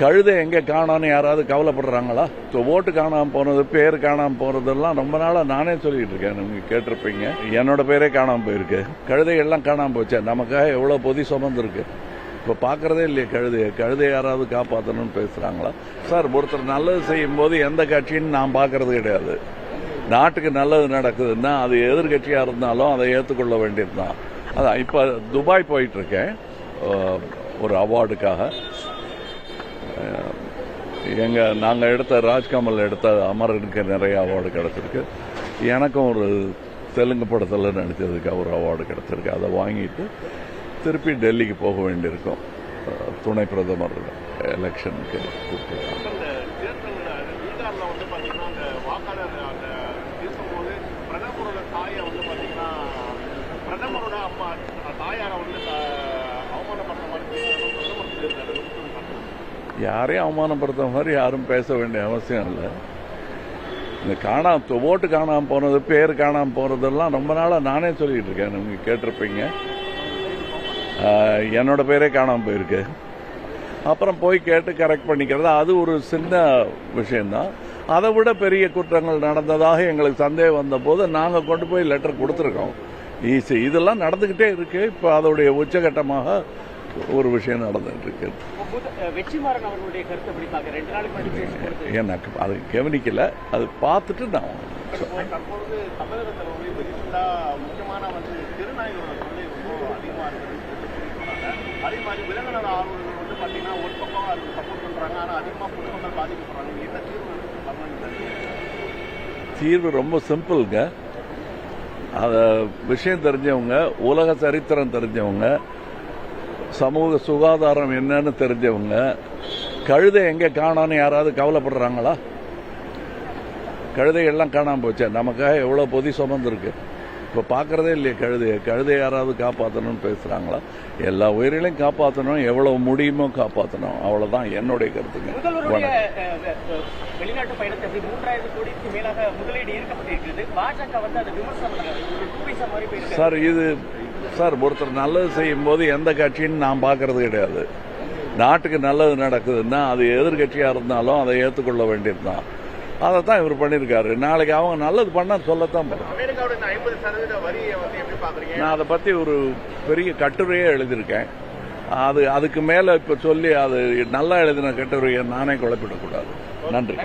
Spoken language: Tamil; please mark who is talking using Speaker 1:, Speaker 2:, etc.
Speaker 1: கழுதை எங்கே காணோன்னு யாராவது கவலைப்படுறாங்களா? ஓட்டு காணாமல் போனது, பேர் காணாமல் போனதெல்லாம் ரொம்ப நாளாக நானே சொல்லிட்டு இருக்கேன். நீங்கள் கேட்டிருப்பீங்க, என்னோட பேரே காணாமல் போயிருக்கு. கழுதைகள்லாம் காணாமல் போச்சு. நமக்காக எவ்வளோ பொதி சுமந்துருக்கு. இப்போ பார்க்குறதே இல்லையே கழுதையை யாராவது காப்பாற்றணும்னு பேசுகிறாங்களா? சார், ஒருத்தர் நல்லது செய்யும் போது எந்த கட்சின்னு நான் பார்க்கறது கிடையாது. நாட்டுக்கு நல்லது நடக்குதுன்னா அது எதிர்கட்சியாக இருந்தாலும் அதை ஏற்றுக்கொள்ள வேண்டியது தான். அதான் இப்போ துபாய் போயிட்டுருக்கேன் ஒரு அவார்டுக்காக. நாங்கள் எடுத்த ராஜ்கமல் எடுத்த அமரனுக்கு நிறைய அவார்டு கிடச்சிருக்கு. எனக்கும் ஒரு தெலுங்கு படத்தில் நடித்ததுக்கு ஒரு அவார்டு கிடச்சிருக்கு. அதை வாங்கிட்டு திருப்பி டெல்லிக்கு போக வேண்டியிருக்கும். துணை பிரதமர் எலெக்ஷனுக்கு கூப்பிட்டுருக்காங்க. யாரையும் அவமானப்படுத்த மாதிரி யாரும் பேச வேண்டிய அவசியம் இல்லை. இந்த ஓட்டு காணாமல் போனது, பேர் காணாமல் போனதெல்லாம் ரொம்ப நாளாக நானே சொல்லிட்டு இருக்கேன். நீங்கள் கேட்டிருப்பீங்க, என்னோட பேரே காணாமல் போயிருக்கு. அப்புறம் போய் கேட்டு கரெக்ட் பண்ணிக்கிறது அது ஒரு சின்ன விஷயந்தான். அதை விட பெரிய குற்றங்கள் நடந்ததாக எங்களுக்கு சந்தேகம் வந்த போது நாங்கள் கொண்டு போய் லெட்டர் கொடுத்துருக்கோம். இதெல்லாம் நடந்துக்கிட்டே இருக்கு. இப்போ அதோடைய உச்சகட்டமாக ஒரு விஷயம் நடந்துட்டு இருக்கு. எனக்கு அது கவனிக்கல, அது பார்த்துட்டு நான் தீர்வு ரொம்ப சிம்பிள்ங்க. அத விஷயம் தெரிஞ்சவங்க, உலக சரித்திரம் தெரிஞ்சவங்க, சமூக சுகாதாரம் என்னன்னு தெரிஞ்சவங்க, கழுதை எங்கே காணோன்னு யாராவது கவலைப்படுறாங்களா? கழுதைகள்லாம் காணாமல் போச்சு. நமக்காக எவ்வளோ பொதி சுமந்துருக்கு. இப்போ பார்க்குறதே இல்லையே கழுதையை யாராவது காப்பாற்றணும்னு பேசுகிறாங்களா? எல்லா உயிரிலையும் காப்பாற்றணும், எவ்வளோ முடியுமோ காப்பாற்றணும். அவ்வளோதான் என்னுடைய கருத்துங்க.
Speaker 2: வெளிநாட்டு பயணத்தை 3000 கோடிக்கு மேலாக முதலீடு ஈர்க்கப்பட்டிருக்கிறது. பாஜக வந்து அதை விமர்சனம்
Speaker 1: சார், சார், ஒருத்தர் நல்லது செய்யும் போது எந்த கட்சின்னு நான் பார்க்கறது கிடையாது. நாட்டுக்கு நல்லது நடக்குதுன்னா அது எதிர்கட்சியாக இருந்தாலும் அதை ஏற்றுக்கொள்ள வேண்டியது தான். அதை தான் இவர் பண்ணியிருக்காரு. நாளைக்கு அவங்க நல்லது பண்ண சொல்லத்தான் போகிறோம். நான் அதை பற்றி ஒரு பெரிய கட்டுரையே எழுதியிருக்கேன். அதுக்கு மேலே இப்போ சொல்லி அது நல்லா எழுதின கட்டுரையை நானே குழப்பிடக்கூடாது. நன்றி.